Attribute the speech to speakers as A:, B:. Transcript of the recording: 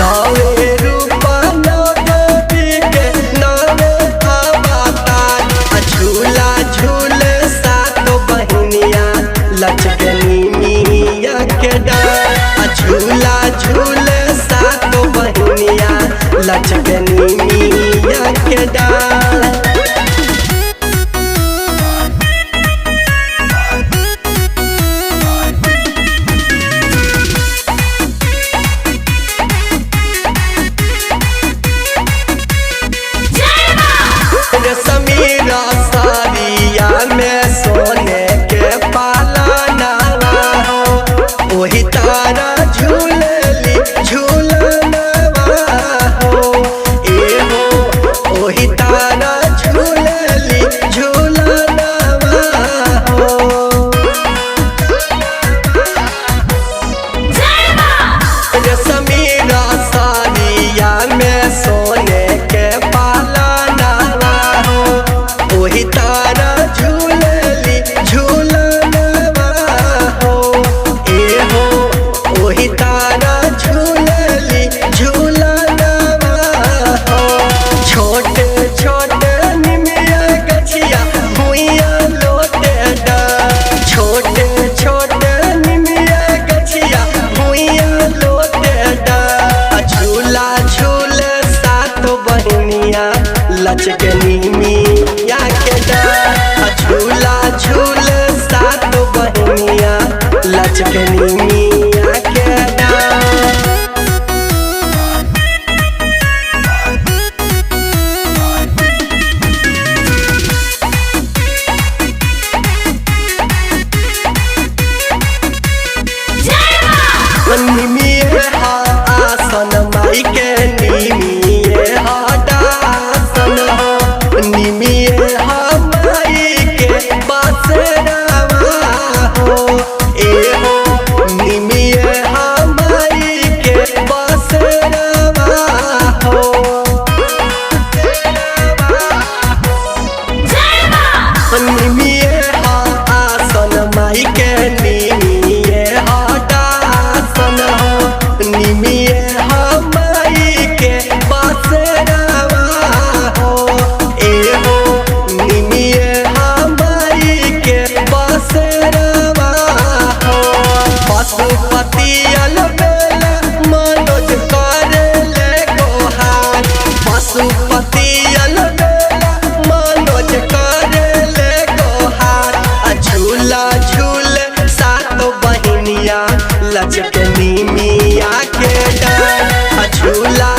A: नवे रूप नवदेवी के नवे अवतार झूला झूले सातो बहनिया लचकनी मिया के डार झूला झूले सातो बहनिया लचकनी मिया के डार। समीरा सारिया में सोने के पालना हो वही तारा झूलली झूलनवा हो ए हो वही तारा झूलली झूलनवा हो। समीरा सारिया में सोने के वही तारा झूलली झूलनवा हो ए हो वही तारा झूलली झूलनवा हो। छोटे छोटे निमिया गछिया भुइया लोटे डार छोटे छोटे निमिया गछिया भुइया लोटे डार झूला झूले सातो बहनिया लचकनी मिया के डार झूला झूले सातो बहनिया लचकनी मिया के डार। निमिये हा आसन माई के निमिये हा दासन हो निमिये हा माई के बसरवा हो ए हो निमिये हा माई के बसरवा हो। निमिये हा आसन माई के निमिये हा दासन हो निमिये हा माई के बसरवा हो ए हो निमिये हा माई के बसरवा हो। पशुपति अलबेला मनोज करे ले गोहार पशुपति अलबेला मनोज करे ले गोहार झूला झूले सातो बहनिया लचकनी मिया के डार झूला